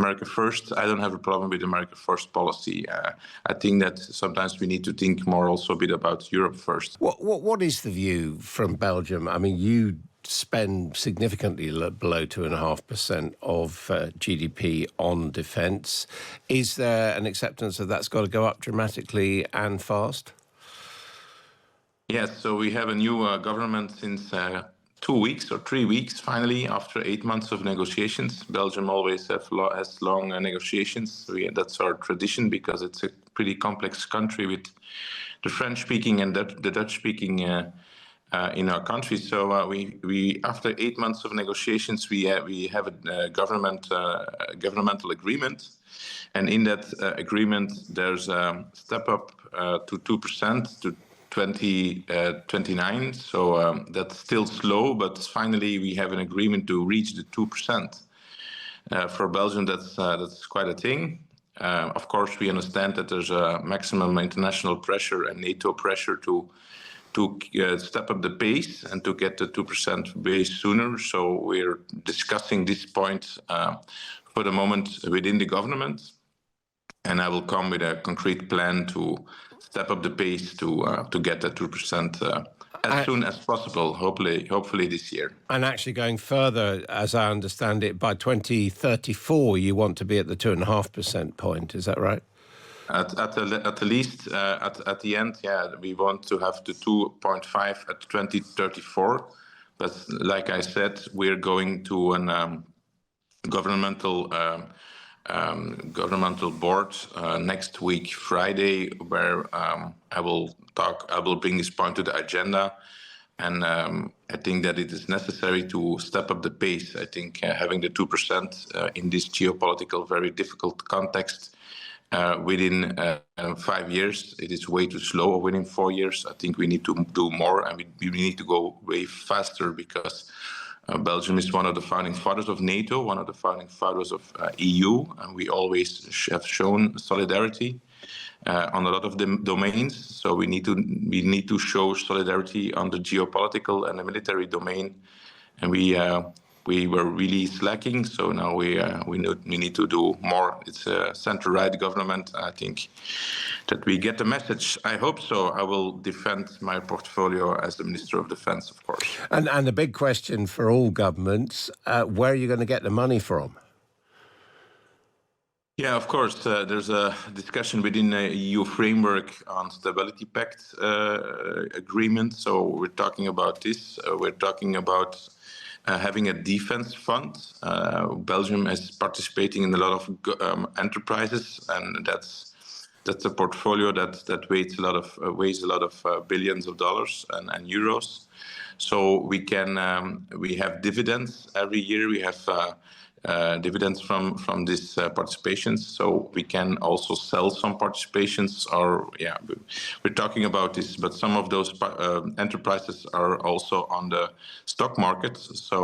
America first. I don't have a problem with America first policy. I think that sometimes we need to think more also a bit about Europe first. What is the view from Belgium? I mean, you spend significantly below 2.5% of GDP on defence. Is there an acceptance that that's got to go up dramatically and fast? Yes, so we have a new government since 2 weeks or 3 weeks, finally, after 8 months of negotiations. Belgium always has long negotiations. That's our tradition because it's a pretty complex country with the French-speaking and the Dutch-speaking in our country. So we after 8 months of negotiations, we have a governmental agreement. And in that agreement, there's a step up to 2% to 2029. So that's still slow, but finally we have an agreement to reach the 2%. For Belgium, that's quite a thing. Of course, we understand that there's a maximum international pressure and NATO pressure to step up the pace and to get the 2% base sooner. So we're discussing this point for the moment within the government. And I will come with a concrete plan to step up the pace to get that 2% as soon as possible, hopefully this year. And actually going further, as I understand it, by 2034, you want to be at the 2.5% point. Is that right? At the least, at the end, yeah, we want to have the 2.5 at 2034. But like I said, we're going to a governmental board next week, Friday, where I will bring this point to the agenda. And I think that it is necessary to step up the pace. I think having the 2% in this geopolitical, very difficult context within 5 years, it is way too slow. Within 4 years, I think we need to do more, and we need to go way faster because Belgium is one of the founding fathers of NATO, one of the founding fathers of EU, and we always have shown solidarity on a lot of the domains. So we need to show solidarity on the geopolitical and the military domain, and we were really slacking. So now we need to do more. It's a center-right government. I think that we get the message. I hope so. I will defend my portfolio as the Minister of Defense, of course. And the big question for all governments, where are you going to get the money from? Yeah, of course. There's a discussion within the EU framework on Stability Pact agreement. So we're talking about this. We're talking about having a defense fund. Belgium is participating in a lot of enterprises, and that's a portfolio that weighs a lot of billions of dollars and euros. So we have dividends every year. We have dividends from these participations, so we can also sell some participations. Or we're talking about this, but some of those enterprises are also on the stock market. So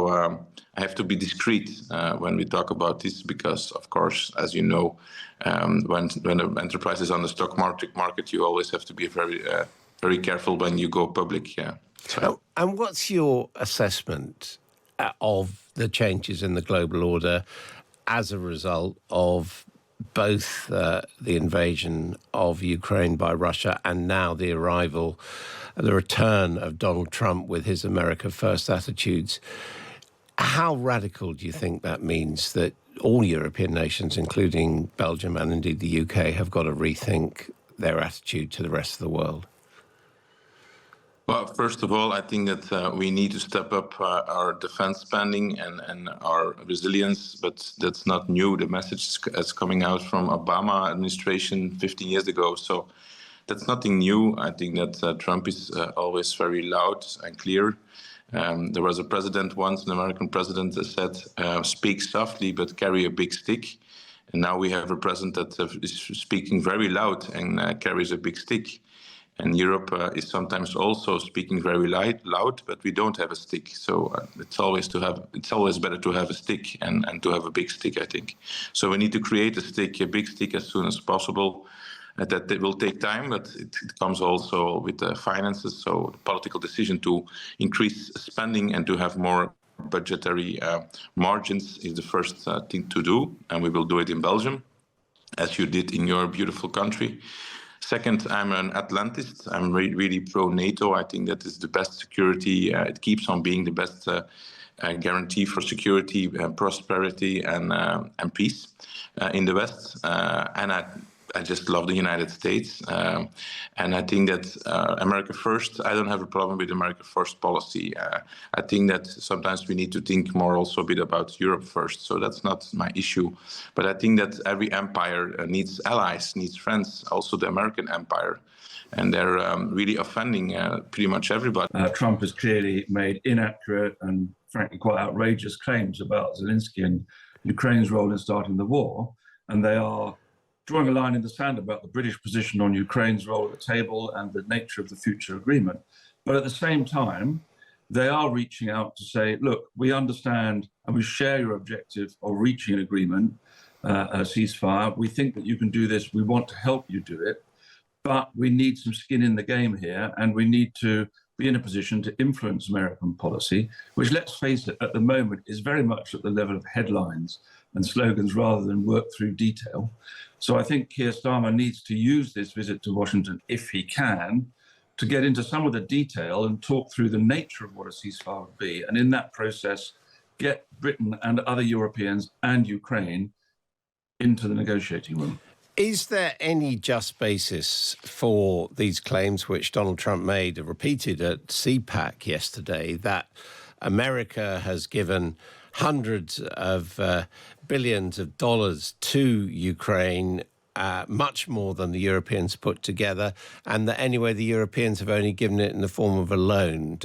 I have to be discreet when we talk about this, because of course, as you know, when an enterprise is on the stock market, you always have to be very careful when you go public. Yeah. So. And what's your assessment of the changes in the global order as a result of both the invasion of Ukraine by Russia and now the return of Donald Trump with his America First attitudes? How radical do you think that means that all European nations, including Belgium and indeed the UK, have got to rethink their attitude to the rest of the world? Well, first of all, I think that we need to step up our defense spending and our resilience, but that's not new. The message is coming out from Obama administration 15 years ago, so that's nothing new. I think that Trump is always very loud and clear. There was a president once, an American president, that said, speak softly but carry a big stick. And now we have a president that is speaking very loud and carries a big stick. And Europe is sometimes also speaking very loud, but we don't have a stick. So it's always better to have a stick and to have a big stick, I think. So we need to create a big stick as soon as possible. That it will take time, but it comes also with the finances. So the political decision to increase spending and to have more budgetary margins is the first thing to do, and we will do it in Belgium, as you did in your beautiful country. Second, I'm an Atlantist. I'm really pro-NATO. I think that is the best security. It keeps on being the best guarantee for security, prosperity, and peace in the West. And I just love the United States. And I think that America first, I don't have a problem with America first policy. I think that sometimes we need to think more also a bit about Europe first. So that's not my issue. But I think that every empire needs allies, needs friends, also the American empire. And they're really offending pretty much everybody. Trump has clearly made inaccurate and frankly quite outrageous claims about Zelensky and Ukraine's role in starting the war. And they are drawing a line in the sand about the British position on Ukraine's role at the table and the nature of the future agreement. But at the same time, they are reaching out to say, look, we understand and we share your objective of reaching an agreement, a ceasefire. We think that you can do this. We want to help you do it. But we need some skin in the game here, and we need to be in a position to influence American policy, which, let's face it, at the moment is very much at the level of headlines and slogans rather than work through detail. So I think Keir Starmer needs to use this visit to Washington, if he can, to get into some of the detail and talk through the nature of what a ceasefire would be. And in that process, get Britain and other Europeans and Ukraine into the negotiating room. Is there any just basis for these claims which Donald Trump made, repeated at CPAC yesterday, that America has given hundreds of billions of dollars to Ukraine, much more than the Europeans put together, and that anyway the Europeans have only given it in the form of a loan?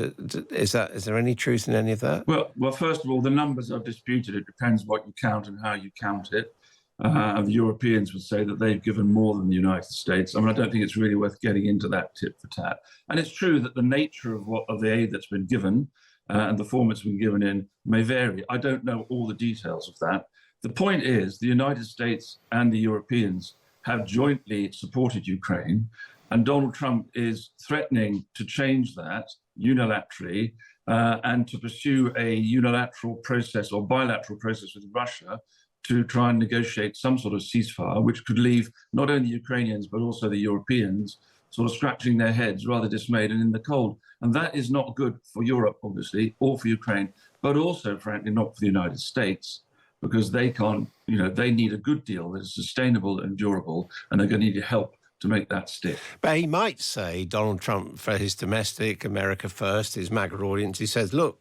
Is there any truth in any of that? Well, first of all, the numbers are disputed. It depends what you count and how you count it. The Europeans would say that they've given more than the United States. I mean, I don't think it's really worth getting into that tit for tat. And it's true that the nature of the aid that's been given and the form it's been given in may vary. I don't know all the details of that. The point is the United States and the Europeans have jointly supported Ukraine, and Donald Trump is threatening to change that unilaterally and to pursue a unilateral process or bilateral process with Russia to try and negotiate some sort of ceasefire, which could leave not only Ukrainians, but also the Europeans sort of scratching their heads, rather dismayed and in the cold. And that is not good for Europe, obviously, or for Ukraine, but also, frankly, not for the United States, because they can't, they need a good deal that is sustainable and durable, and they're going to need help to make that stick. But he might say, Donald Trump, for his domestic America First, his MAGA audience, he says, look,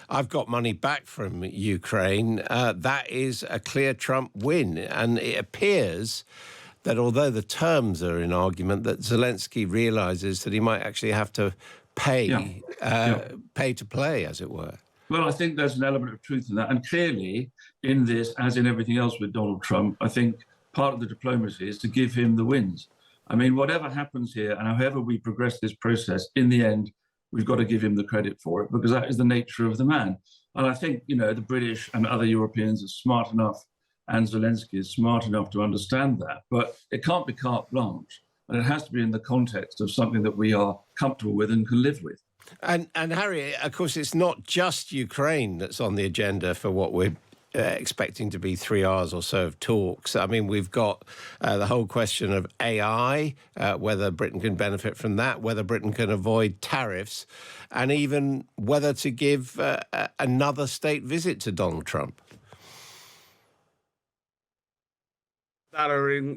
I've got money back from Ukraine. That is a clear Trump win. And it appears that although the terms are in argument, that Zelensky realizes that he might actually have to pay to play, as it were. Well, I think there's an element of truth in that. And clearly, in this, as in everything else with Donald Trump, I think part of the diplomacy is to give him the wins. I mean, whatever happens here and however we progress this process, in the end, we've got to give him the credit for it, because that is the nature of the man. And I think, the British and other Europeans are smart enough, and Zelensky is smart enough to understand that. But it can't be carte blanche. And it has to be in the context of something that we are comfortable with and can live with. And Harry, of course, it's not just Ukraine that's on the agenda for what we're expecting to be 3 hours or so of talks. I mean, we've got the whole question of AI, whether Britain can benefit from that, whether Britain can avoid tariffs, and even whether to give another state visit to Donald Trump. That are in